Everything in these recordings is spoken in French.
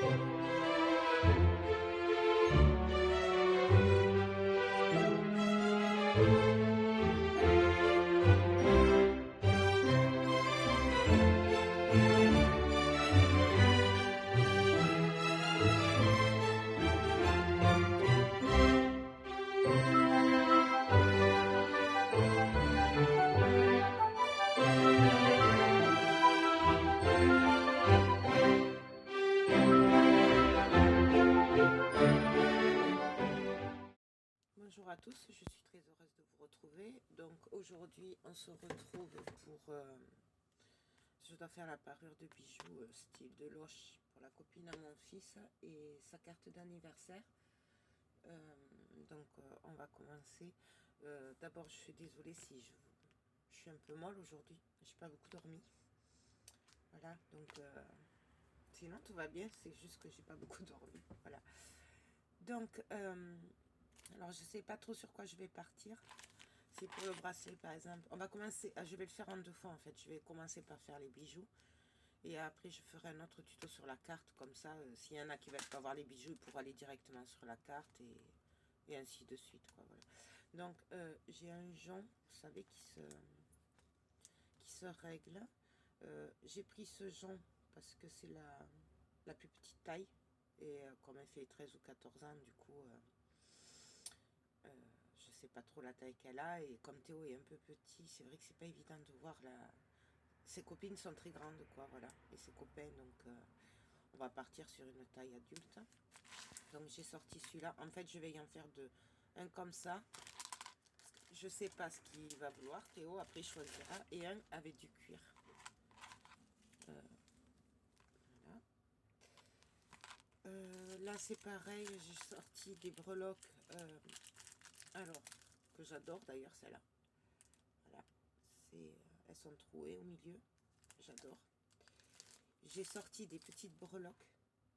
Bonjour à tous, je suis très heureuse de vous retrouver. Donc aujourd'hui on se retrouve pour... je dois faire la parure de bijoux style de loche pour la copine à mon fils et sa carte d'anniversaire. On va commencer. D'abord je suis désolée si je suis un peu molle aujourd'hui, j'ai pas beaucoup dormi. Voilà, donc sinon tout va bien, c'est juste que j'ai pas beaucoup dormi. Voilà. Donc... alors je sais pas trop sur quoi je vais partir. C'est pour le bracelet par exemple. On va commencer, je vais le faire en deux fois en fait. Je vais commencer par faire les bijoux. Et après je ferai un autre tuto sur la carte. Comme ça, s'il y en a qui veulent pas voir les bijoux, ils pourront aller directement sur la carte. Et ainsi de suite, quoi, voilà. Donc j'ai un jonc, vous savez, qui se règle. J'ai pris ce jonc parce que c'est la plus petite taille. Et comme elle fait 13 ou 14 ans, du coup... je sais pas trop la taille qu'elle a, et comme Théo est un peu petit, c'est vrai que c'est pas évident de voir ses copines sont très grandes, quoi, voilà, et ses copains, donc on va partir sur une taille adulte. Donc j'ai sorti celui-là. En fait je vais y en faire deux, un comme ça, je sais pas ce qu'il va vouloir Théo, après il choisira, et un avec du cuir. Voilà. Là c'est pareil, j'ai sorti des breloques, alors que j'adore d'ailleurs, celle-là. Voilà, elles sont trouées au milieu, j'adore. J'ai sorti des petites breloques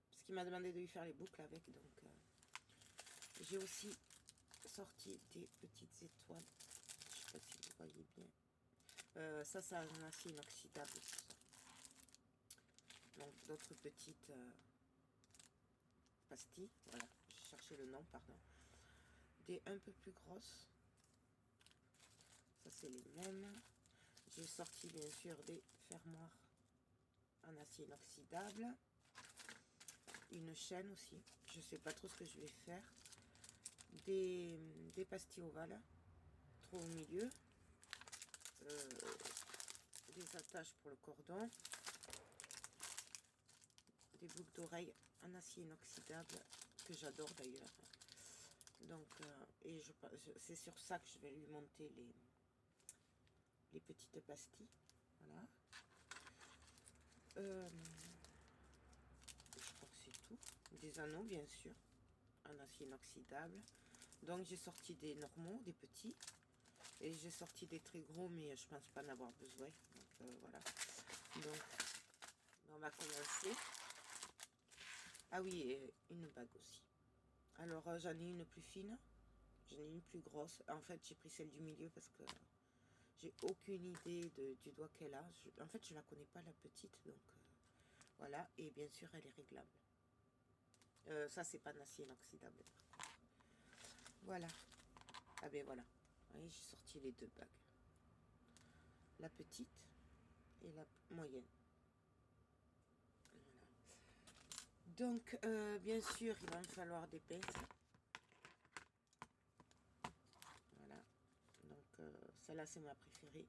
parce qu'il m'a demandé de lui faire les boucles avec, donc j'ai aussi sorti des petites étoiles. Je sais pas si vous voyez bien. Ça c'est un acier inoxydable, donc d'autres petites pastilles. Voilà, j'ai cherché le nom, pardon. Des un peu plus grosses, ça c'est les mêmes. J'ai sorti bien sûr des fermoirs en acier inoxydable, une chaîne aussi, je sais pas trop ce que je vais faire, des pastilles ovales, trop au milieu, des attaches pour le cordon, des boucles d'oreilles en acier inoxydable que j'adore d'ailleurs. Donc et c'est sur ça que je vais lui monter les petites pastilles. Voilà. Je crois que c'est tout. Des anneaux bien sûr en acier inoxydable. Donc j'ai sorti des normaux, des petits, et j'ai sorti des très gros, mais je pense pas en avoir besoin. Donc voilà. Donc on va commencer. Ah oui, et une bague aussi. Alors j'en ai une plus fine, j'en ai une plus grosse. En fait j'ai pris celle du milieu parce que j'ai aucune idée du doigt qu'elle a. En fait je la connais pas, la petite, donc voilà. Et bien sûr elle est réglable. Ça c'est pas un acier inoxydable. Voilà. Ah ben voilà. Vous voyez, j'ai sorti les deux bagues. La petite et la moyenne. Voilà. Donc bien sûr il va me falloir des pinces. Voilà. Donc celle-là c'est ma préférée.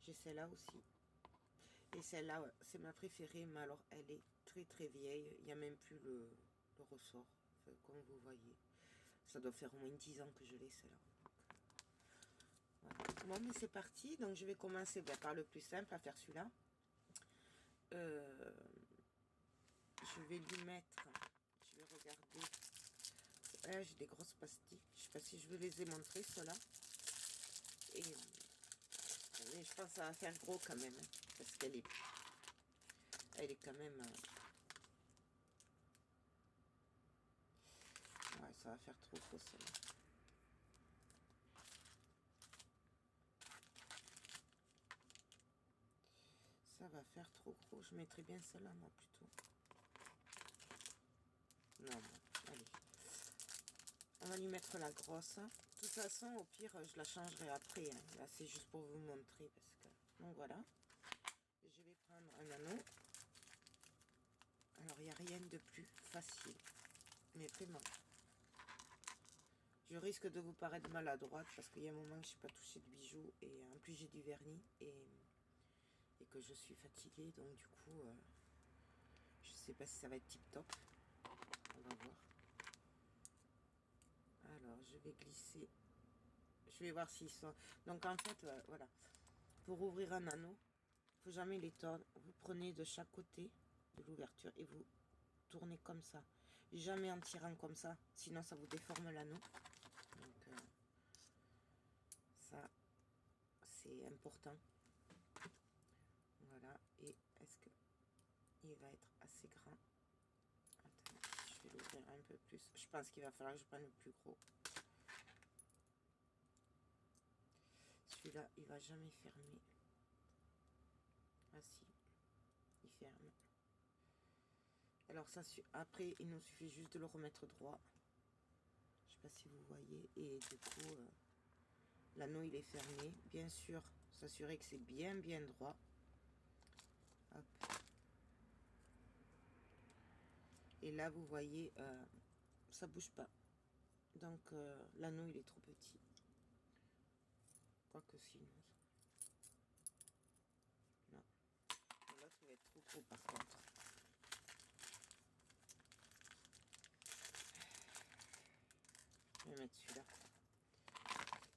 J'ai celle-là aussi. Et celle-là c'est ma préférée, mais alors elle est très très vieille. Il n'y a même plus le ressort. Enfin, comme vous voyez. Ça doit faire au moins 10 ans que je l'ai, celle-là. Voilà. Bon mais c'est parti. Donc je vais commencer par le plus simple, à faire celui-là. Je vais lui mettre, je vais regarder, là j'ai des grosses pastilles, je sais pas si je vais les montrer ceux-là, et je pense que ça va faire gros quand même, hein, parce qu'elle est quand même, ouais, ça va faire trop gros celle-là. Ça va faire trop gros, je mettrai bien celle-là moi plutôt. Non, bon, allez. On va lui mettre la grosse. De toute façon, au pire, je la changerai après. Hein. Là, c'est juste pour vous montrer. Parce que... Donc, voilà. Je vais prendre un anneau. Alors, il n'y a rien de plus facile. Mais vraiment. Je risque de vous paraître maladroite parce qu'il y a un moment que je n'ai pas touché de bijoux. Et en plus, j'ai du vernis. Et que je suis fatiguée. Donc, du coup, je ne sais pas si ça va être tip top. On va voir. Alors, je vais glisser. Je vais voir s'ils sont... Donc, en fait, voilà. Pour ouvrir un anneau, il ne faut jamais les tordre. Vous prenez de chaque côté de l'ouverture et vous tournez comme ça. Jamais en tirant comme ça. Sinon, ça vous déforme l'anneau. Donc, ça, c'est important. Voilà. Et est-ce que il va être assez grand? Attends, je vais l'ouvrir un peu plus. Je pense qu'il va falloir que je prenne le plus gros. Celui-là, il va jamais fermer. Ah si, il ferme. Alors ça, après, il nous suffit juste de le remettre droit. Je sais pas si vous voyez. Et du coup, l'anneau, il est fermé. Bien sûr, s'assurer que c'est bien droit. Hop. Et là, vous voyez, ça bouge pas. Donc, l'anneau, il est trop petit. Quoique sinon... Non. Là, ça va être trop gros, par contre. Je vais mettre celui-là.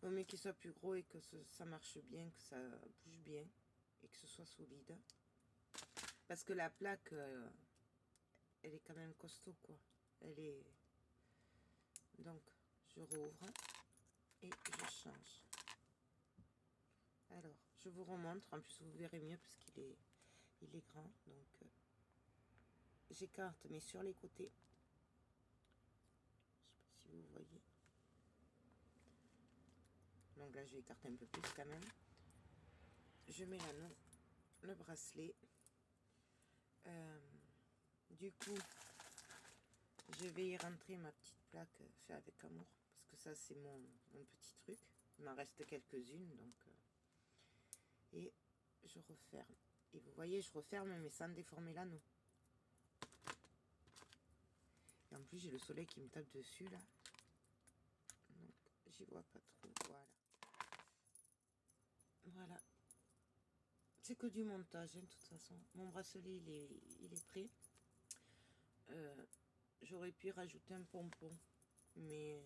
Il vaut mieux qu'il soit plus gros et que ça marche bien, que ça bouge bien et que ce soit solide. Parce que la plaque, elle est quand même costaud, quoi. Elle est... Donc, je rouvre et je change. Alors, je vous remontre. En plus, vous verrez mieux parce qu'il est, il est grand. Donc, j'écarte, mais sur les côtés. Je sais pas si vous voyez. Donc là, je vais écarter un peu plus quand même. Je mets l'anneau, le bracelet. Du coup, je vais y rentrer ma petite plaque fait avec amour. Parce que ça, c'est mon petit truc. Il m'en reste quelques-unes. Donc, et je referme. Et vous voyez, je referme, mais sans déformer l'anneau. Et en plus, j'ai le soleil qui me tape dessus, là. Donc, j'y vois pas trop. Voilà. Voilà. C'est que du montage, hein, de toute façon. Mon bracelet, il est prêt. J'aurais pu rajouter un pompon. Mais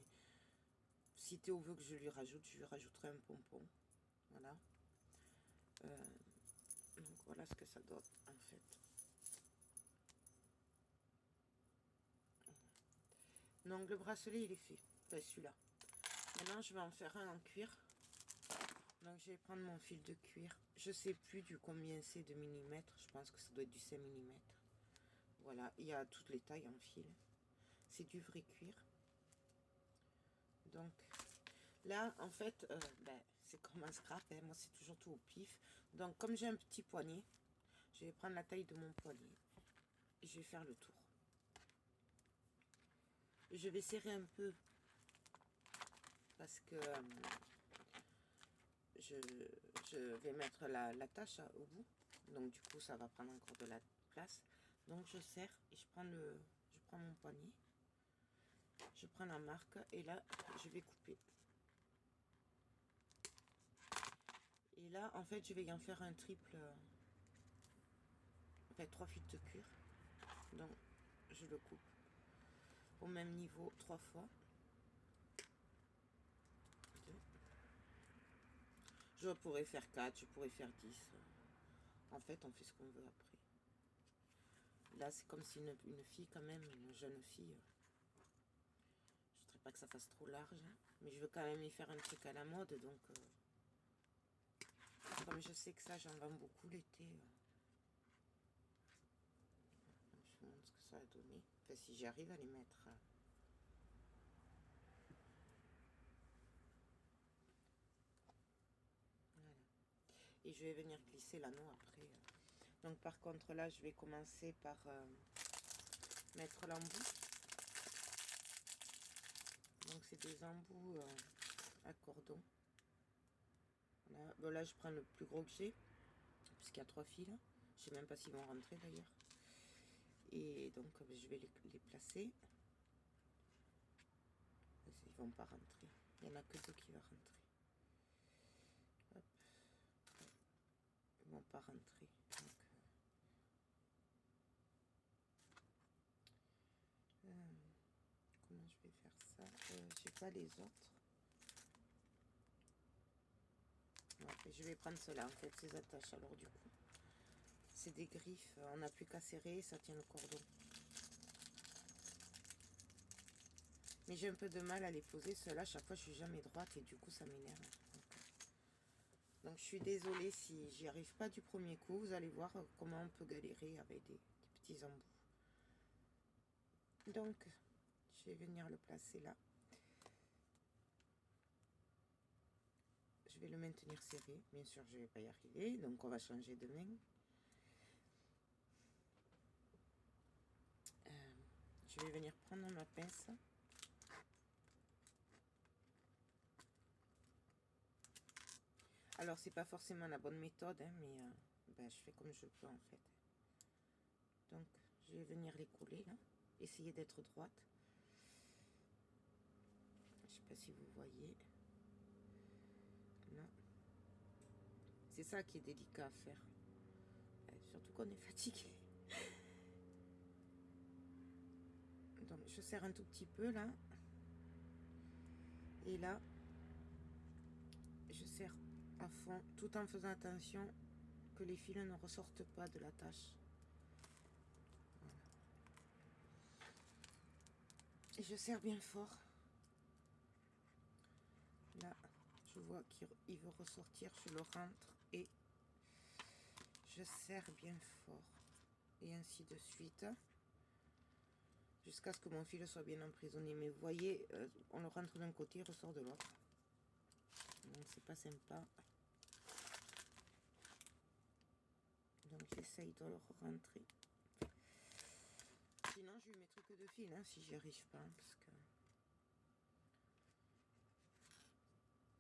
si Théo veut que je lui rajoute, je lui rajouterai un pompon. Voilà. Donc, voilà ce que ça donne, en fait. Donc, le bracelet, il est fait. Enfin, celui-là. Maintenant, je vais en faire un en cuir. Donc, je vais prendre mon fil de cuir. Je sais plus du combien c'est de millimètres. Je pense que ça doit être du 5 mm. Voilà, il y a toutes les tailles en fil. C'est du vrai cuir. Donc, là, en fait, c'est comme un scrap. Hein. Moi, c'est toujours tout au pif. Donc, comme j'ai un petit poignet, je vais prendre la taille de mon poignet. Et je vais faire le tour. Je vais serrer un peu. Parce que... je vais mettre la tâche au bout. Donc du coup, ça va prendre encore de la place. Donc je serre et je prends mon poignet. Je prends la marque et là, je vais couper. Et là, en fait, je vais en faire un triple. En fait, 3 fils de cuir. Donc, je le coupe au même niveau 3 fois. Je pourrais faire 4, je pourrais faire 10. En fait, on fait ce qu'on veut après. Là, c'est comme si une fille, quand même, une jeune fille. Je ne voudrais pas que ça fasse trop large. Hein, mais je veux quand même y faire un truc à la mode. Donc, comme je sais que ça, j'en vends beaucoup l'été. Je vous montre ce que ça a donné. Enfin, si j'arrive à les mettre. Voilà. Et je vais venir glisser l'anneau après. Donc, par contre, là, je vais commencer par mettre l'embout. fait des embouts à cordon. Voilà. Bon, là, je prends le plus gros que j'ai, puisqu'il y a 3 fils. Je sais même pas s'ils vont rentrer d'ailleurs. Et donc, je vais les placer. Ils vont pas rentrer. Il n'y en a que 2 qui vont rentrer. Hop. Ils vont pas rentrer. Donc, comment je vais faire ça? J'ai pas les autres. Ouais, je vais prendre cela en fait, ces attaches. Alors du coup, c'est des griffes. On n'a plus qu'à serrer, ça tient le cordon. Mais j'ai un peu de mal à les poser. Ceux-là, chaque fois, je suis jamais droite et du coup, ça m'énerve. Donc, je suis désolée si j'y arrive pas du premier coup. Vous allez voir comment on peut galérer avec des petits embouts. Donc, je vais venir le placer là. Je vais le maintenir serré. Bien sûr, je vais pas y arriver. Donc, on va changer de main. Je vais venir prendre ma pince. Alors, c'est pas forcément la bonne méthode, hein, mais ben, je fais comme je peux en fait. Donc, je vais venir les coller là. Essayer d'être droite. Je sais pas si vous voyez. Là. C'est ça qui est délicat à faire. Surtout qu'on est fatigué. Donc, je serre un tout petit peu là. Et là, je serre à fond, tout en faisant attention que les fils ne ressortent pas de la tâche. Voilà. Et je serre bien fort. Là, je vois qu'il veut ressortir, je le rentre et je serre bien fort. Et ainsi de suite. Jusqu'à ce que mon fil soit bien emprisonné. Mais vous voyez, on le rentre d'un côté, il ressort de l'autre. Donc c'est pas sympa. Donc j'essaye de le rentrer. Sinon je lui mettrai que 2 fils, hein, si j'y arrive pas. Parce que...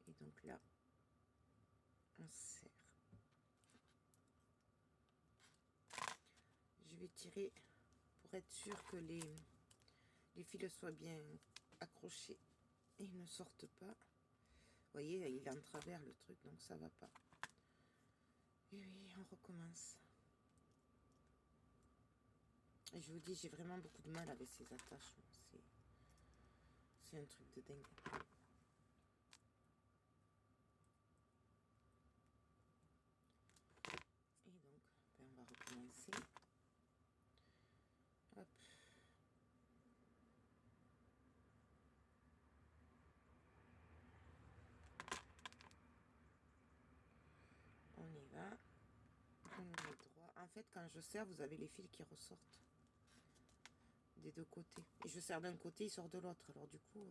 Et donc là, on serre. Je vais tirer pour être sûr que les fils soient bien accrochés et ne sortent pas. Vous voyez, il est en travers le truc, donc ça va pas. Et oui, on recommence. Et je vous dis, j'ai vraiment beaucoup de mal avec ces attaches. C'est un truc de dingue. Et donc, ben, on va recommencer. Hop. On y va. On met droit. En fait, quand je serre, vous avez les fils qui ressortent des 2 côtés. Et je serre d'un côté, il sort de l'autre. Alors du coup...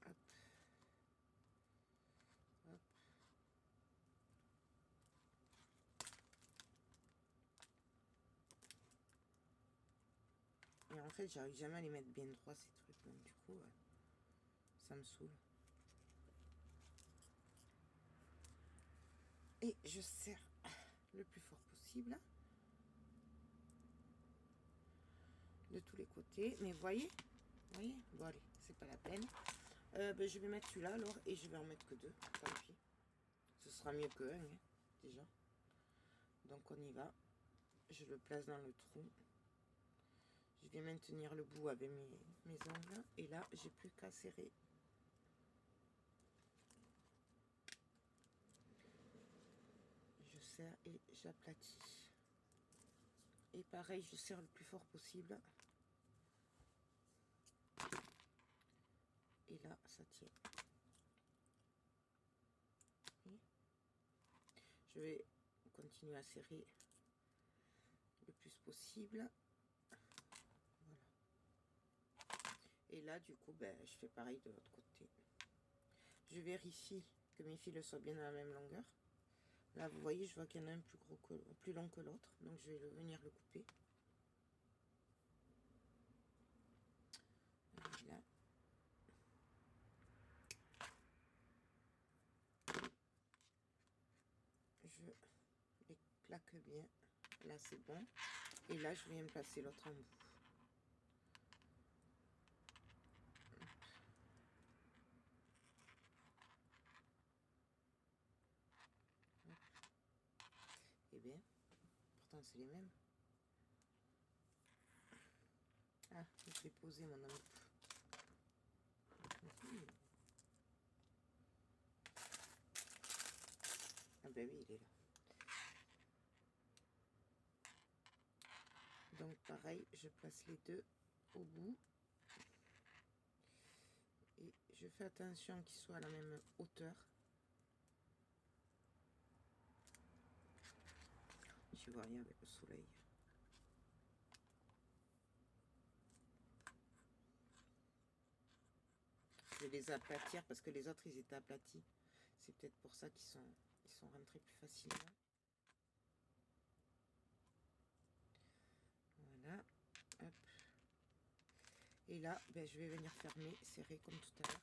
hop. Hop. Et en fait, j'arrive jamais à les mettre bien droit, ces trucs. Donc du coup, ça me saoule. Et je serre le plus fort possible. De tous les côtés. Mais vous voyez, bon allez, c'est pas la peine. Ben, je vais mettre celui-là alors et je vais en mettre que 2. Tant pis. Ce sera mieux que 1, hein, déjà. Donc on y va. Je le place dans le trou. Je vais maintenir le bout avec mes ongles. Et là, j'ai plus qu'à serrer. Je serre et j'aplatis. Et pareil, je serre le plus fort possible. Et là, ça tient. Je vais continuer à serrer le plus possible. Voilà. Et là, du coup, ben, je fais pareil de l'autre côté. Je vérifie que mes fils soient bien à la même longueur. Là, vous voyez, je vois qu'il y en a un plus long que l'autre. Donc, je vais venir le couper. Voilà. Je les plaque bien. Là c'est bon. Et là je viens placer l'autre en bout. Et bien, pourtant c'est les mêmes. Ah, je vais poser mon embout. Ah ben oui, il est là. Donc pareil, je place les deux au bout. Et je fais attention qu'ils soient à la même hauteur. Je vois rien avec le soleil. Je vais les aplatir parce que les autres ils étaient aplatis. C'est peut-être pour ça qu'ils sont rentrés plus facilement. Voilà. Hop. Et là, ben, je vais venir fermer, serrer comme tout à l'heure.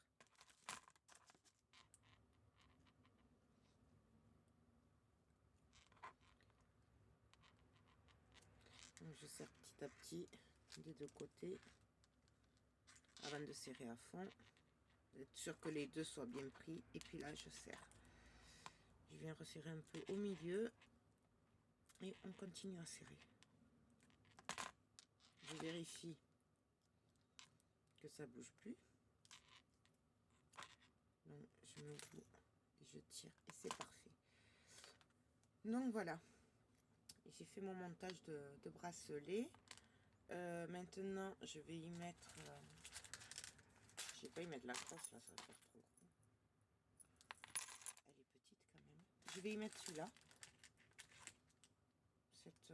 Donc je serre petit à petit des deux côtés avant de serrer à fond. Être sûr que les deux soient bien pris. Et puis là, je serre. Je viens resserrer un peu au milieu. Et on continue à serrer. Je vérifie que ça bouge plus. Donc je mets au bout et je tire. Et c'est parfait. Donc voilà. J'ai fait mon montage de bracelet. Maintenant, je vais y mettre... je vais pas y mettre la crosse, là, ça va faire trop gros. Elle est petite quand même. Je vais y mettre celui-là. Cette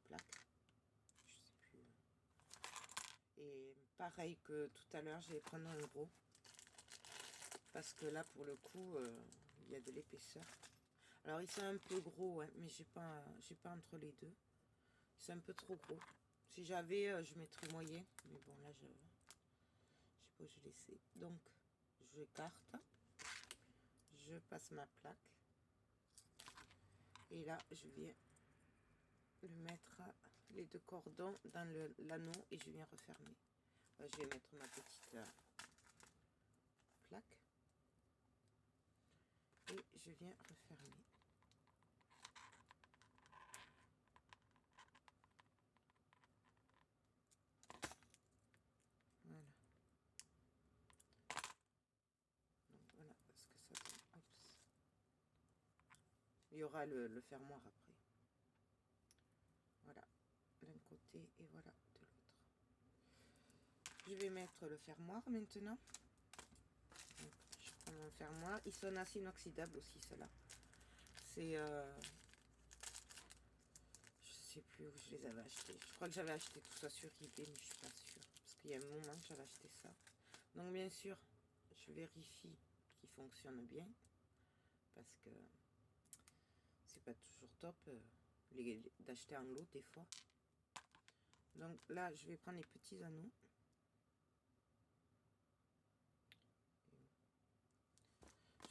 plaque. Je sais plus. Et pareil que tout à l'heure, je vais prendre un gros. Parce que là, pour le coup, il y a de l'épaisseur. Alors, ils sont un peu gros, hein, mais j'ai pas entre les deux. C'est un peu trop gros. Si j'avais, je mettrais moyen. Mais bon, là, je sais pas où je laissais. Donc, j'écarte. Je passe ma plaque. Et là, je viens le mettre les deux cordons dans l'anneau et je viens refermer. Je vais mettre ma petite plaque. Et je viens refermer. Voilà. Donc voilà ce que ça donne. Oups. Il y aura le fermoir après. Voilà, d'un côté et voilà de l'autre. Je vais mettre le fermoir maintenant. Donc, je prends mon fermoir. Ils sont assez inoxydables aussi, ceux-là. C'est... je sais plus où je les avais achetés. Je crois que j'avais acheté tout ça sur eBay, mais je suis pas sûre. Parce qu'il y a un moment que j'avais acheté ça. Donc bien sûr, je vérifie qu'il fonctionne bien. Parce que c'est pas toujours top d'acheter en lot des fois. Donc là, je vais prendre les petits anneaux.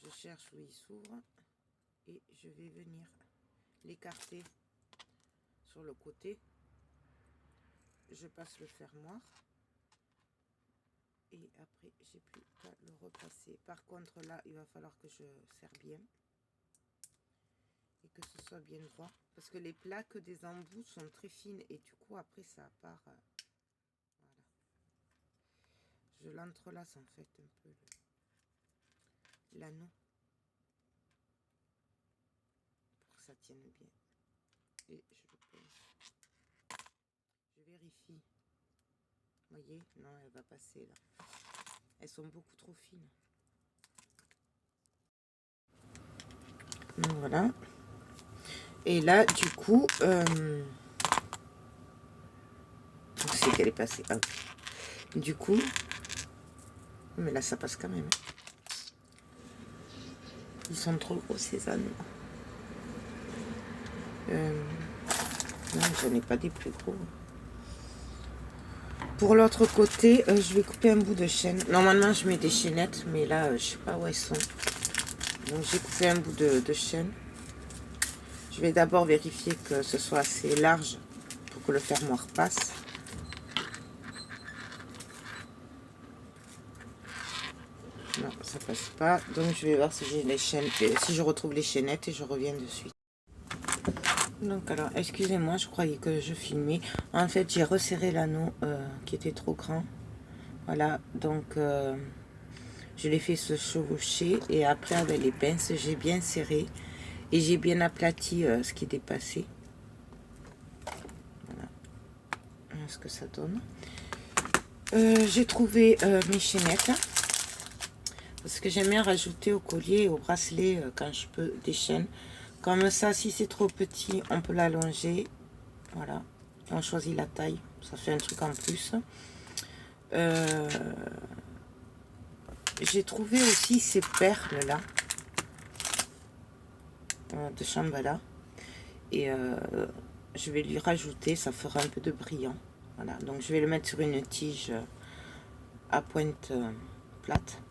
Je cherche où il s'ouvre. Et je vais venir l'écarter sur le côté. Je passe le fermoir. Et après, j'ai plus qu'à le repasser. Par contre, là, il va falloir que je serre bien. Et que ce soit bien droit. Parce que les plaques des embouts sont très fines. Et du coup, après, ça part... voilà. Je l'entrelace en fait un peu l'anneau. Pour que ça tienne bien. Et je le pose. Je vérifie. Vous voyez? Non, elle va passer là. Elles sont beaucoup trop fines. Donc, voilà. Et là, du coup, c'est qu'elle est passée. Ah. Du coup, mais là, ça passe quand même. Ils sont trop gros ces anneaux. Non, j'en ai pas des plus gros. pour l'autre côté, je vais couper un bout de chaîne. Normalement, je mets des chaînettes, mais là, je sais pas où elles sont. Donc, j'ai coupé un bout de chaîne. Je vais d'abord vérifier que ce soit assez large pour que le fermoir passe. Non, ça passe pas. Donc, je vais voir si j'ai les chaînes, si je retrouve les chaînettes et je reviens de suite. Donc, alors, excusez-moi, je croyais que je filmais. En fait, j'ai resserré l'anneau qui était trop grand. Voilà, donc je l'ai fait se chevaucher et après avec les pinces, j'ai bien serré et j'ai bien aplati ce qui dépassait. Voilà ce que ça donne. J'ai trouvé mes chaînettes parce que j'aime bien rajouter au collier et au bracelet quand je peux des chaînes. Comme ça, si c'est trop petit, on peut l'allonger. Voilà, et on choisit la taille, ça fait un truc en plus. J'ai trouvé aussi ces perles là de Shambhala et je vais lui rajouter, ça fera un peu de brillant. Voilà, donc je vais le mettre sur une tige à pointe plate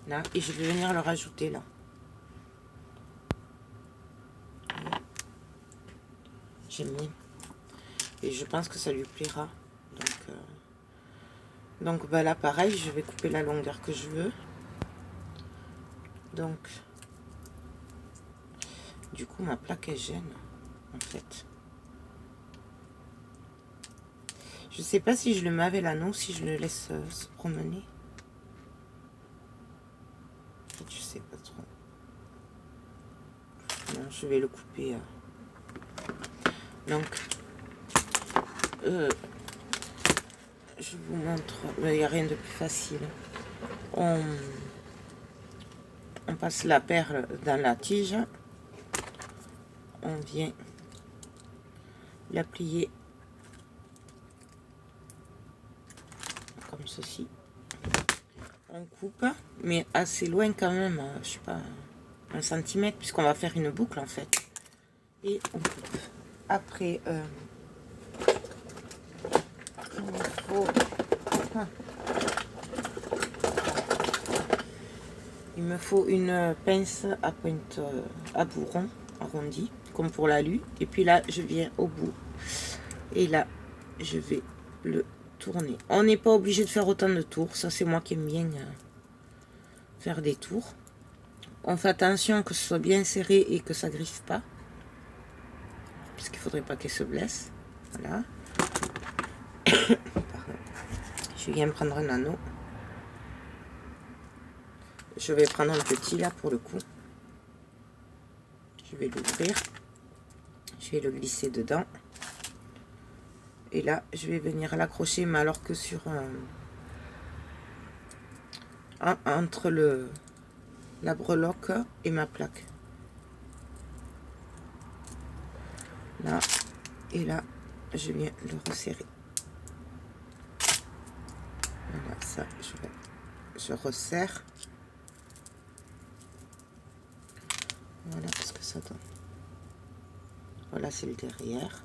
là et je vais venir le rajouter là. J'aime bien et je pense que ça lui plaira. Donc bah là pareil, je vais couper la longueur que je veux. Donc du coup ma plaque elle gêne en fait. Je sais pas si je le mets avec l'anneau, si je le laisse se promener. En fait, je sais pas trop. Non, je vais le couper. Donc je vous montre, il n'y a rien de plus facile. On passe la perle dans la tige. On vient la plier comme ceci. On coupe, mais assez loin quand même, je sais pas, 1 centimètre, puisqu'on va faire une boucle en fait. Et on coupe. Après, il me faut une pince à pointe à bourron arrondi, comme pour l'alu. Et puis là, je viens au bout. Et là, je vais le tourner. On n'est pas obligé de faire autant de tours. Ça, c'est moi qui aime bien faire des tours. On fait attention que ce soit bien serré et que ça griffe pas. Puisqu'il ne faudrait pas qu'elle se blesse. Voilà. Je viens prendre un anneau. Je vais prendre un petit là pour le coup. Je vais l'ouvrir. Je vais le glisser dedans. Et là, je vais venir l'accrocher, mais alors que sur entre la breloque et ma plaque. Là et là, je viens le resserrer. Voilà, ça, je resserre. Voilà ce que ça donne. Voilà, c'est le derrière.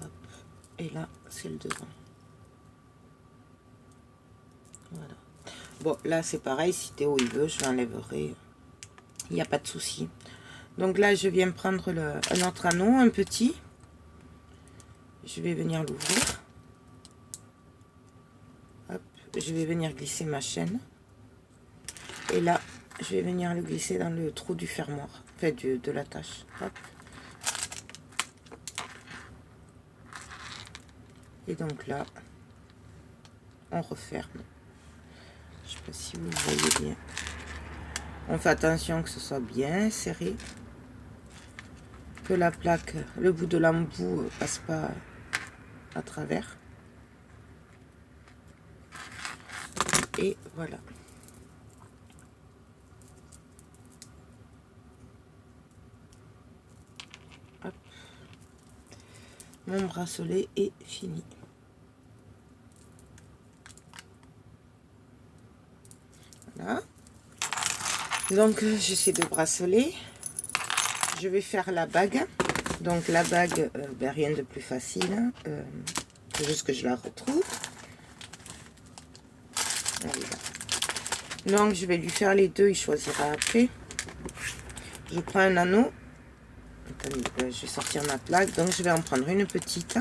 Hop. Et là, c'est le devant. Voilà. Bon, là, c'est pareil. Si Théo il veut, je l'enlèverai. Il n'y a pas de souci. Donc là, je viens prendre un autre anneau, un petit. Je vais venir l'ouvrir. Hop. Je vais venir glisser ma chaîne. Et là, je vais venir le glisser dans le trou du fermoir. Enfin, de l'attache. Hop. Et donc là, on referme. Je ne sais pas si vous voyez bien. On fait attention que ce soit bien serré. Que la plaque, le bout de l'embout passe pas à travers. Et voilà. Hop. Mon bracelet est fini. Voilà. Donc j'ai ces 2 bracelets. Je vais faire la bague. Donc la bague, ben, rien de plus facile. faut juste que je la retrouve. Voilà. Donc je vais lui faire les deux, il choisira après. Je prends un anneau. Attendez, je vais sortir ma plaque, donc je vais en prendre une petite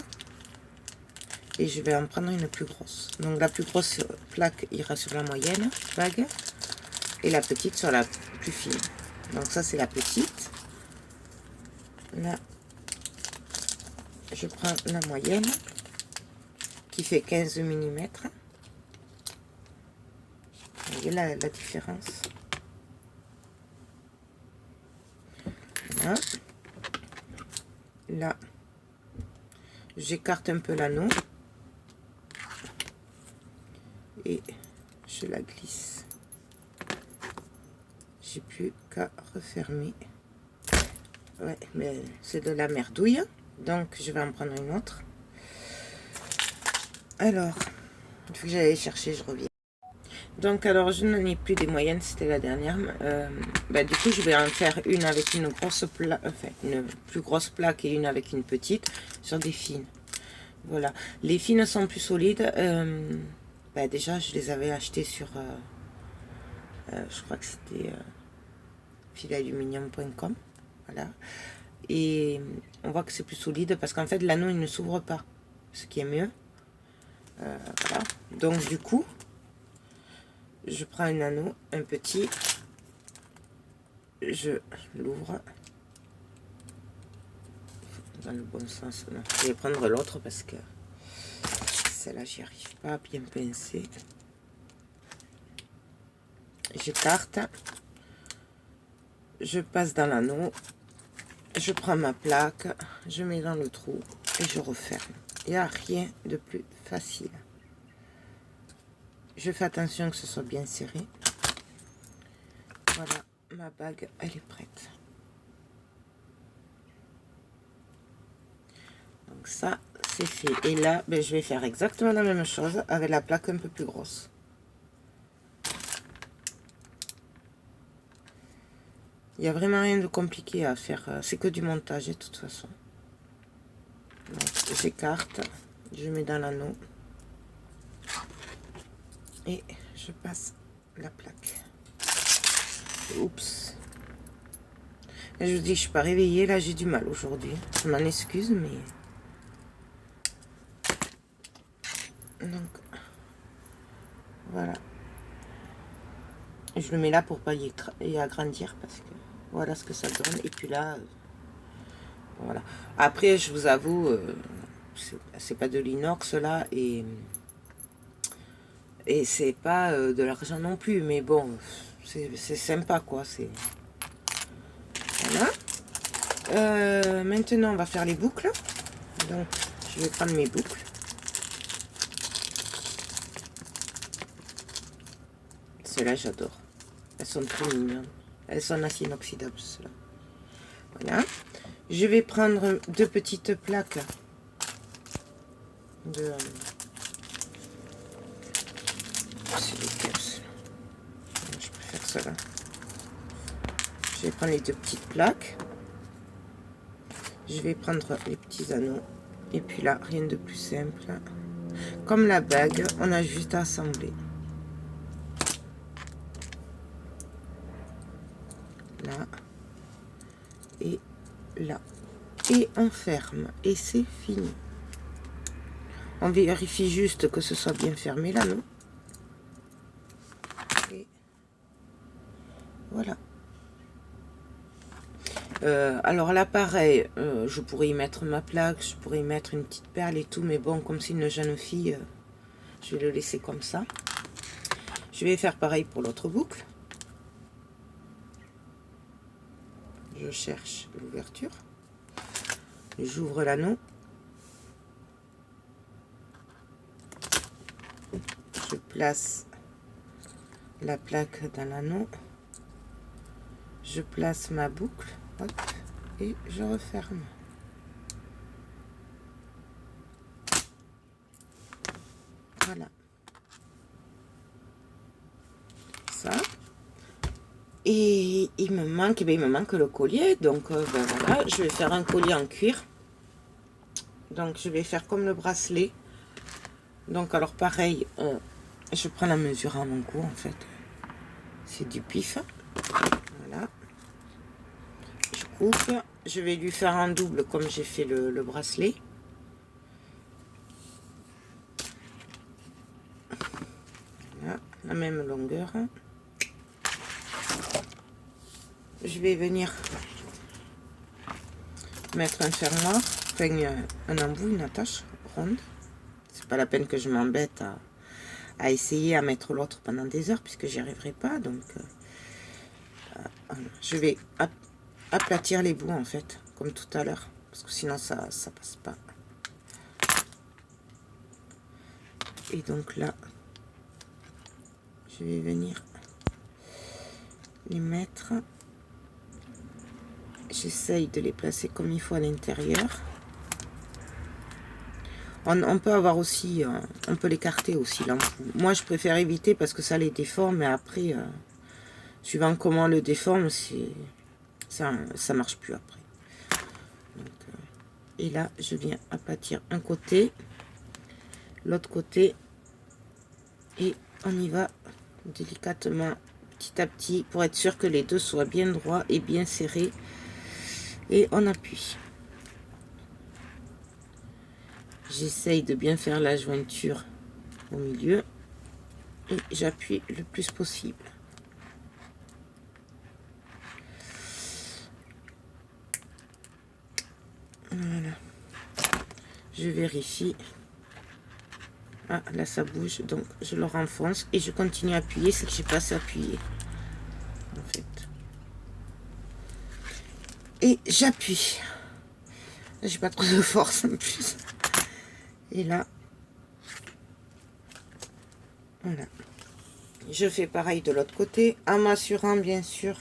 et je vais en prendre une plus grosse. Donc la plus grosse plaque ira sur la moyenne bague et la petite sur la plus fine. Donc ça c'est la petite. Là je prends la moyenne qui fait 15 mm. Vous voyez la différence. Voilà. Là j'écarte un peu l'anneau et je la glisse. J'ai plus qu'à refermer. Ouais, mais c'est de la merdouille, donc je vais en prendre une autre. Alors il faut que j'aille chercher, je reviens. Donc alors je n'en ai plus des moyennes, c'était la dernière. Du coup je vais en faire une avec une grosse plaque, enfin une plus grosse plaque et une avec une petite sur des fines. Voilà, les fines sont plus solides. Déjà je les avais achetées sur je crois que c'était filaluminium.com. Voilà, et on voit que c'est plus solide parce qu'en fait l'anneau il ne s'ouvre pas, ce qui est mieux. Voilà, donc du coup je prends un anneau, un petit, je l'ouvre dans le bon sens. Non, je vais prendre l'autre parce que celle-là j'y arrive pas à bien pincer. J'écarte, je passe dans l'anneau, je prends ma plaque, je mets dans le trou et je referme. Il n'y a rien de plus facile. Je fais attention que ce soit bien serré. Voilà, ma bague elle est prête. Donc ça c'est fait. Et là je vais faire exactement la même chose avec la plaque un peu plus grosse. Il n'y a vraiment rien de compliqué à faire, c'est que du montage de toute façon. J'écarte, je mets dans l'anneau et je passe la plaque. Oups. Et je vous dis, je suis pas réveillée, là j'ai du mal aujourd'hui. Je m'en excuse, mais... Donc, voilà. Je le mets là pour pas y agrandir parce que voilà ce que ça donne. Et puis là, voilà. Après, je vous avoue, c'est pas de l'inox là et c'est pas de l'argent non plus. Mais bon, c'est sympa quoi. C'est voilà. Maintenant, on va faire les boucles. Donc, je vais prendre mes boucles. Celles-là, j'adore. Elles sont très mignonnes. Elles sont en acier inoxydable, celles-là. Voilà. Je vais prendre deux petites plaques de... c'est lesquelles, je préfère cela. Je vais prendre les deux petites plaques. Je vais prendre les petits anneaux. Et puis là, rien de plus simple. Comme la bague, on a juste à assembler. Là. Et là. Et on ferme. Et c'est fini. On vérifie juste que ce soit bien fermé là, non? Et voilà. Alors là, pareil, je pourrais y mettre ma plaque, je pourrais y mettre une petite perle et tout, mais bon, comme c'est une jeune fille, je vais le laisser comme ça. Je vais faire pareil pour l'autre boucle. Je cherche l'ouverture. J'ouvre l'anneau. Je place la plaque dans l'anneau. Je place ma boucle. Hop, et je referme. Voilà. Ça. Et il me manque le collier. Donc voilà, je vais faire un collier en cuir. Donc je vais faire comme le bracelet Donc alors pareil, je prends la mesure à mon goût en fait. C'est du pif. Voilà. Je coupe. Je vais lui faire un double comme j'ai fait le bracelet. Voilà, la même longueur. Je vais venir mettre un fermoir, enfin un embout, une attache ronde. C'est pas la peine que je m'embête à essayer à mettre l'autre pendant des heures puisque j'y arriverai pas. Donc je vais aplatir les bouts en fait, comme tout à l'heure, parce que sinon ça passe pas. Et donc là, je vais venir les mettre. J'essaye de les placer comme il faut à l'intérieur. On peut avoir aussi, on peut l'écarter aussi l'embout. Moi je préfère éviter parce que ça les déforme, mais après, suivant comment on le déforme, ça marche plus après. Donc, et là, je viens aplatir un côté, l'autre côté, et on y va délicatement, petit à petit, pour être sûr que les deux soient bien droits et bien serrés. Et on appuie. J'essaye de bien faire la jointure au milieu et j'appuie le plus possible. Voilà. Je vérifie. Ah, là ça bouge, donc je le renfonce et je continue à appuyer, c'est que j'ai pas assez appuyé en fait. Et j'appuie. J'ai pas trop de force en plus. Et là, voilà. Je fais pareil de l'autre côté, en m'assurant bien sûr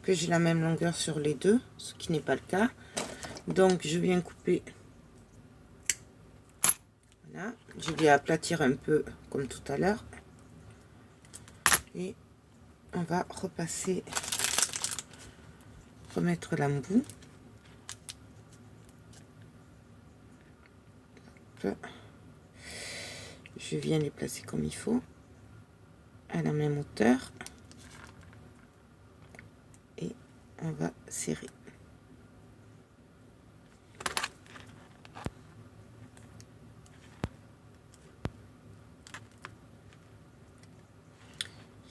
que j'ai la même longueur sur les deux, ce qui n'est pas le cas. Donc je viens couper. Voilà. Je vais aplatir un peu comme tout à l'heure. Et on va repasser, remettre l'embout. Je viens les placer comme il faut, à la même hauteur. Et on va serrer.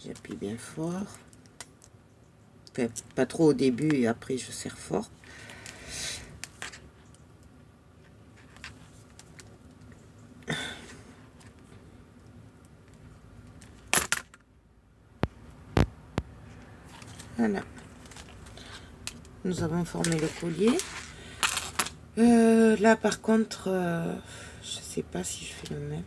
J'appuie bien fort. Enfin, pas trop au début et après je serre fort. Voilà. Nous avons formé le collier. Là par contre, je sais pas si je fais le même.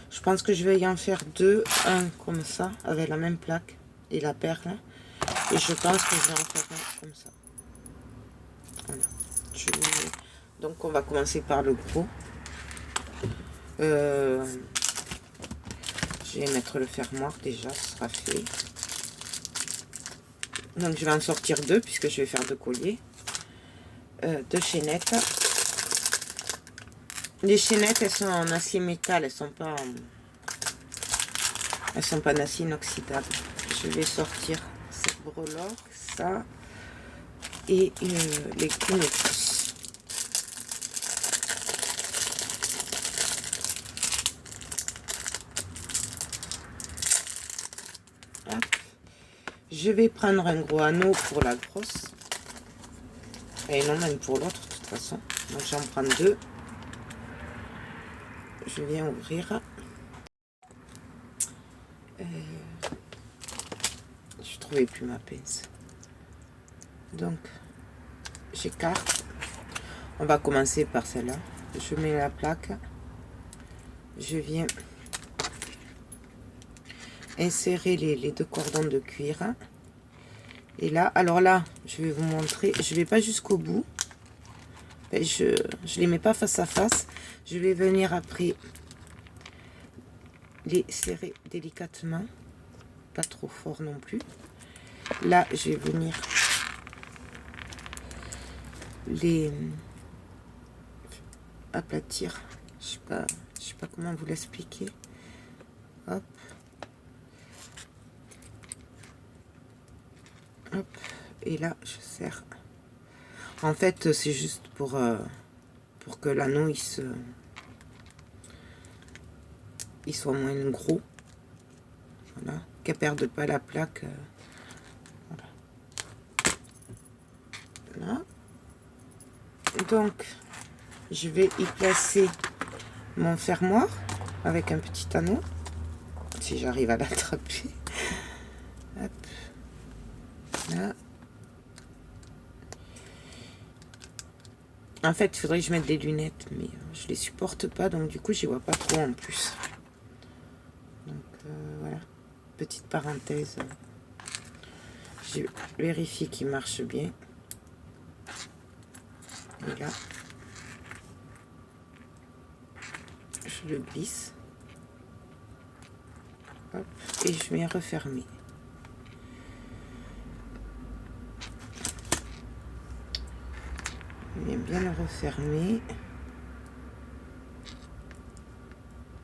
Je pense que je vais y en faire deux, un comme ça, avec la même plaque et la perle. Et je pense que je vais en faire un comme ça. Voilà. Donc on va commencer par le gros. Je vais mettre le fermoir déjà, ce sera fait. Donc je vais en sortir deux puisque je vais faire deux colliers. Deux chaînettes. Les chaînettes, elles sont en acier métal, elles sont pas en acier inoxydable. Je vais sortir cette breloque, ça et les clignotus. Je vais prendre un gros anneau pour la grosse. Et non, même pour l'autre, de toute façon. Donc j'en prends deux. Je viens ouvrir. Je trouvais plus ma pince. Donc, j'écarte. On va commencer par celle-là. Je mets la plaque. Je viens insérer les deux cordons de cuir. Et là, alors là, je vais vous montrer. Je vais pas jusqu'au bout. Je les mets pas face à face. Je vais venir après les serrer délicatement. Pas trop fort non plus. Là, je vais venir les aplatir. Je sais sais pas comment vous l'expliquer. Hop. Hop. Et là, je serre. En fait, c'est juste pour que l'anneau il soit moins gros. Voilà. Qu'elle perde pas la plaque. Voilà. Donc, je vais y placer mon fermoir avec un petit anneau. Si j'arrive à l'attraper. Hop. Là. En fait, il faudrait que je mette des lunettes, mais je les supporte pas, donc du coup, j'y vois pas trop en plus. Donc voilà, petite parenthèse. Je vérifie qu'il marche bien. Et là, je le glisse. Hop, et je viens refermer. Je viens bien le refermer.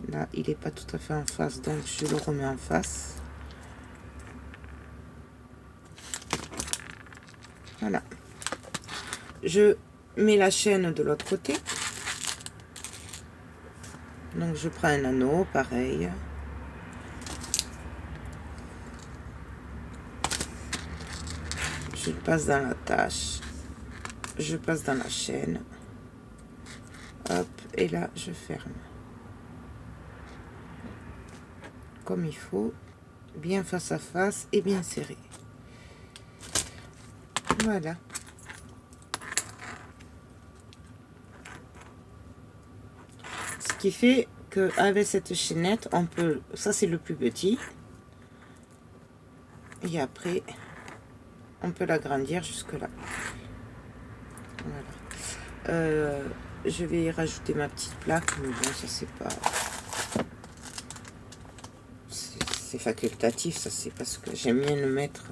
Là, il n'est pas tout à fait en face, donc je le remets en face. Voilà. Je mets la chaîne de l'autre côté. Donc, je prends un anneau, pareil. Je passe dans la tâche. Je passe dans la chaîne. Hop, et là, je ferme. Comme il faut, bien face à face et bien serré. Voilà. Ce qui fait qu'avec cette chaînette, on peut, ça c'est le plus petit, et après, on peut l'agrandir jusque là. Voilà. Je vais y rajouter ma petite plaque, mais bon, ça c'est pas... C'est facultatif, ça c'est parce que j'aime bien le mettre.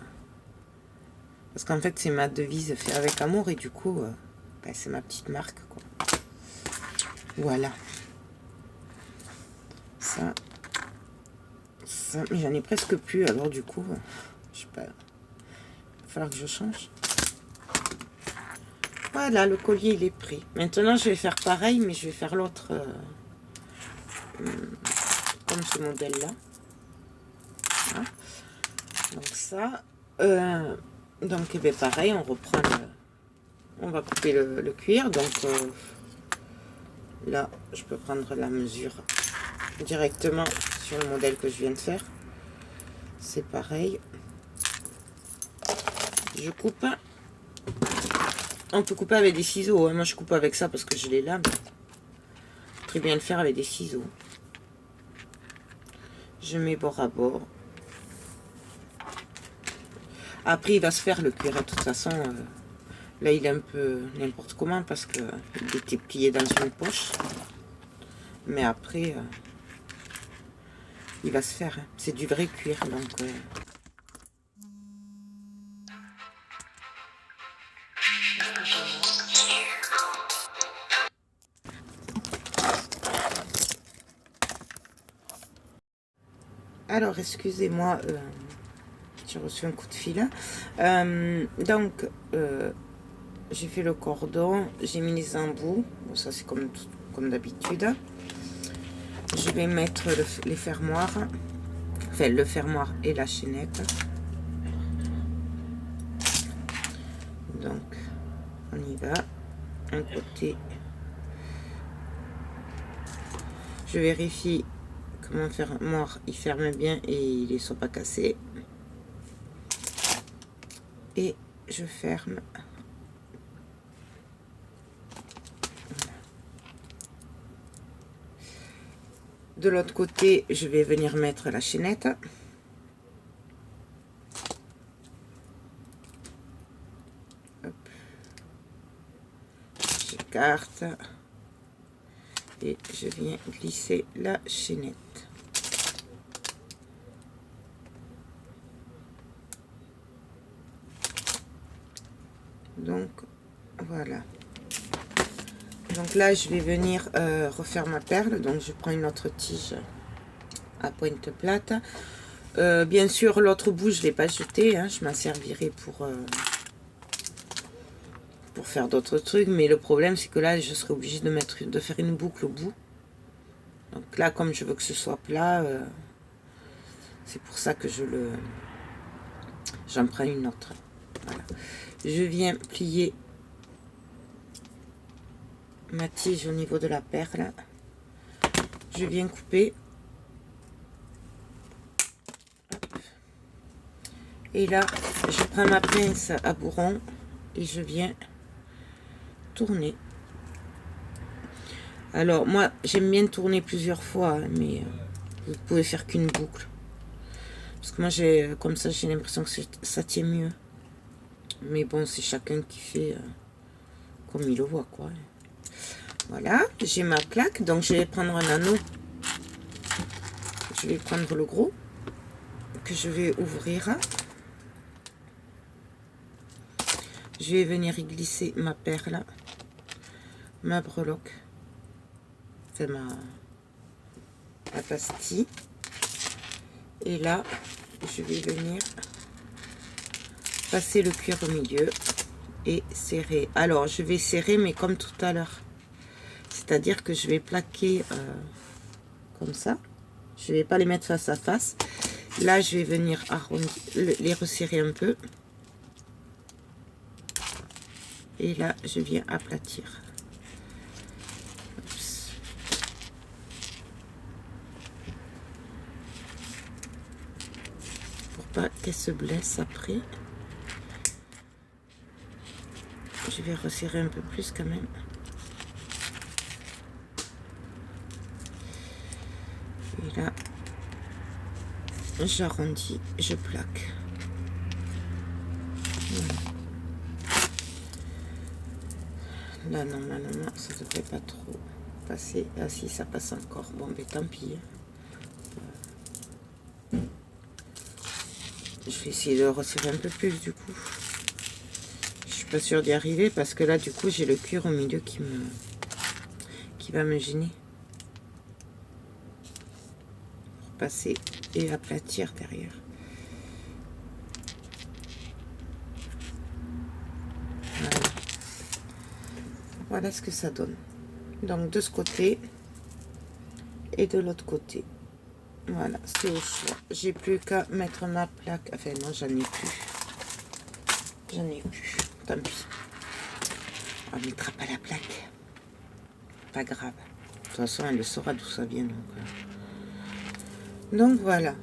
Parce qu'en fait, c'est ma devise fait avec amour et du coup, ben, c'est ma petite marque, quoi. Voilà. Ça, mais j'en ai presque plus, alors du coup, je sais pas. Il va falloir que je change. Voilà, le collier il est pris. Maintenant, je vais faire pareil, mais je vais faire l'autre comme ce modèle-là. Voilà. Donc ça, donc eh bien, pareil, on reprend, on va couper le cuir. Donc là, je peux prendre la mesure directement sur le modèle que je viens de faire. C'est pareil. Je coupe. On peut couper avec des ciseaux. Hein. Moi, je coupe avec ça parce que je l'ai là. Mais très bien le faire avec des ciseaux. Je mets bord à bord. Après, il va se faire le cuir. De toute façon, là, il est un peu n'importe comment parce qu'il était plié dans une poche. Mais après, il va se faire. Hein. C'est du vrai cuir. Donc, alors, excusez-moi, j'ai reçu un coup de fil. Donc, j'ai fait le cordon, j'ai mis les embouts. Bon, ça, c'est comme d'habitude. Je vais mettre les fermoirs, enfin le fermoir et la chaînette. Donc, on y va. Un côté. Je vérifie que mon fermoir il ferme bien et il ne soit pas cassé. Et je ferme. De l'autre côté, je vais venir mettre la chaînette. J'écarte. Et je viens glisser la chaînette. Donc, voilà. Donc là, je vais venir refaire ma perle. Donc je prends une autre tige à pointe plate. Bien sûr, l'autre bout, je ne l'ai pas jeté. Hein, je m'en servirai pour faire d'autres trucs. Mais le problème, c'est que là, je serai obligée de faire une boucle au bout. Donc là, comme je veux que ce soit plat, c'est pour ça que j'en prends une autre. Voilà. Je viens plier ma tige au niveau de la perle. Je viens couper. Et là, je prends ma pince à bourron et je viens tourner. Alors, moi, j'aime bien tourner plusieurs fois, mais vous pouvez faire qu'une boucle. Parce que moi, comme ça, j'ai l'impression que ça tient mieux. Mais bon, c'est chacun qui fait comme il le voit, quoi. Voilà, j'ai ma plaque, donc je vais prendre un anneau. Je vais prendre le gros, que je vais ouvrir. Je vais venir y glisser ma perle, ma breloque, enfin ma pastille. Et là, je vais venir passer le cuir au milieu et serrer. Alors, je vais serrer, mais comme tout à l'heure. C'est-à-dire que je vais plaquer comme ça. Je ne vais pas les mettre face à face. Là, je vais venir arrondir, les resserrer un peu. Et là, je viens aplatir. Oups. Pour pas qu'elle se blesse après. Je vais resserrer un peu plus quand même. Et là, j'arrondis, je plaque. Voilà. Là, normalement, ça ne devrait pas trop passer. Ah si, ça passe encore. Bon, mais tant pis. Je vais essayer de resserrer un peu plus, du coup. Je suis pas sûre d'y arriver, parce que là, du coup, j'ai le cuir au milieu qui va me gêner. Pour passer et aplatir derrière. Voilà ce que ça donne. Donc de ce côté et de l'autre côté. Voilà, c'est au choix. J'ai plus qu'à mettre ma plaque. Enfin non, j'en ai plus. J'en ai plus. Tant pis. On ne mettra pas la plaque. Pas grave. De toute façon, elle saura d'où ça vient. Donc voilà.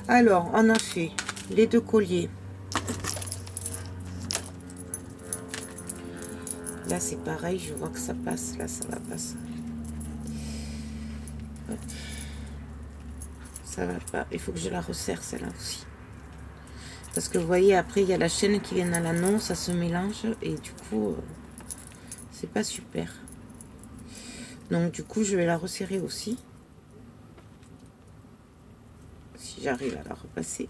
Alors, on a fait les deux colliers. Là, c'est pareil, je vois que ça passe. Là, ça va passer. Hop. Ça va pas. Il faut que je la resserre, celle-là aussi. Parce que vous voyez, après, il y a la chaîne qui vient à l'anneau, ça se mélange. Et du coup, c'est pas super. Donc, du coup, je vais la resserrer aussi. Si j'arrive à la repasser.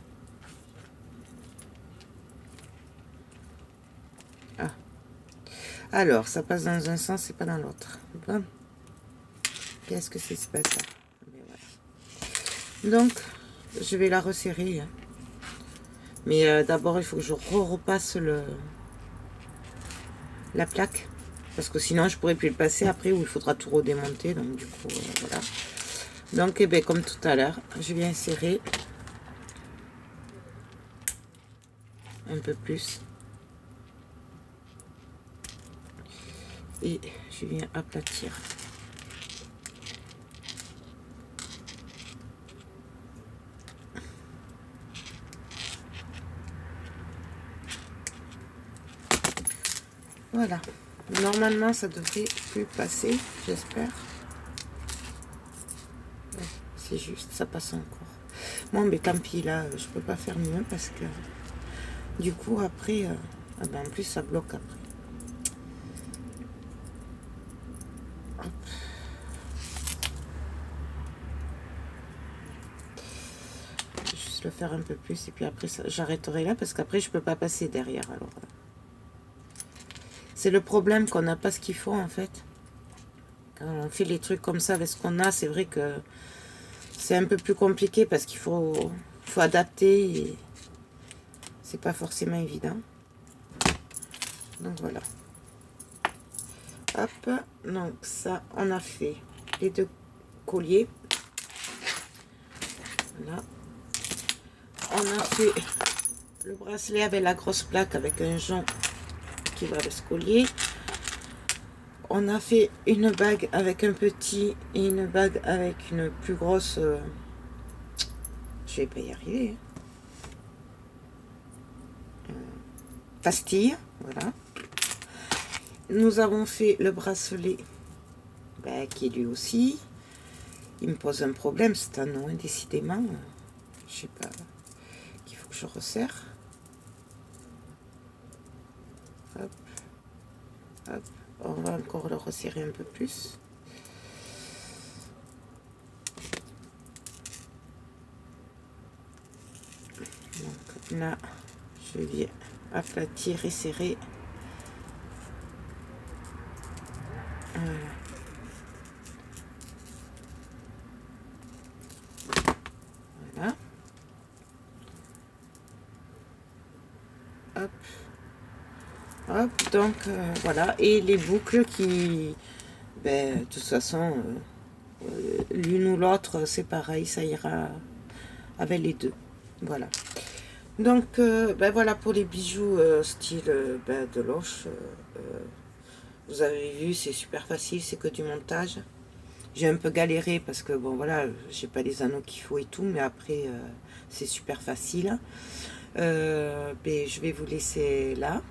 Ah. Alors, ça passe dans un sens et pas dans l'autre. Bon. Qu'est-ce que c'est pas ça? Voilà. Donc, je vais la resserrer. Hein. Mais d'abord, il faut que je repasse la plaque. Parce que sinon, je pourrais plus le passer après, où il faudra tout redémonter. Donc, du coup, voilà. Donc, eh bien, comme tout à l'heure, je viens serrer un peu plus. Et je viens aplatir. Voilà. Normalement, ça devrait plus passer, j'espère. Ouais, c'est juste, ça passe encore. Bon, mais tant pis, là, je peux pas faire mieux parce que du coup, après, ah ben, en plus, ça bloque après. Hop. Je vais juste le faire un peu plus et puis après, j'arrêterai là parce qu'après, je peux pas passer derrière. Alors, c'est le problème qu'on n'a pas ce qu'il faut en fait. Quand on fait les trucs comme ça avec ce qu'on a, c'est vrai que c'est un peu plus compliqué parce qu'il faut adapter et c'est pas forcément évident. Donc voilà. Hop, donc ça, on a fait les 2 colliers. Voilà. On a fait le bracelet avec la grosse plaque avec un jonc qui va avec ce collier. On a fait une bague avec un petit et une bague avec une plus grosse. Je vais pas y arriver. Pastille, voilà. Nous avons fait le bracelet qui lui aussi. Il me pose un problème, c'est un nom, décidément. Je sais pas. Qu'il faut que je resserre. Hop. Hop. On va encore le resserrer un peu plus. Donc là, je viens aplatir et serrer. Voilà. Voilà. Hop. Hop, donc voilà. Et les boucles qui, de toute façon, l'une ou l'autre, c'est pareil, ça ira avec les deux. Voilà. Donc, voilà pour les bijoux style de Loche. Vous avez vu, c'est super facile, c'est que du montage. J'ai un peu galéré parce que, bon, voilà, j'ai pas les anneaux qu'il faut et tout, mais après, c'est super facile. Je vais vous laisser là.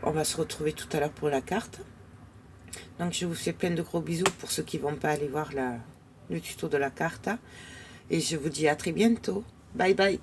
On va se retrouver tout à l'heure pour la carte. Donc, je vous fais plein de gros bisous pour ceux qui ne vont pas aller voir le tuto de la carte. Et je vous dis à très bientôt. Bye bye.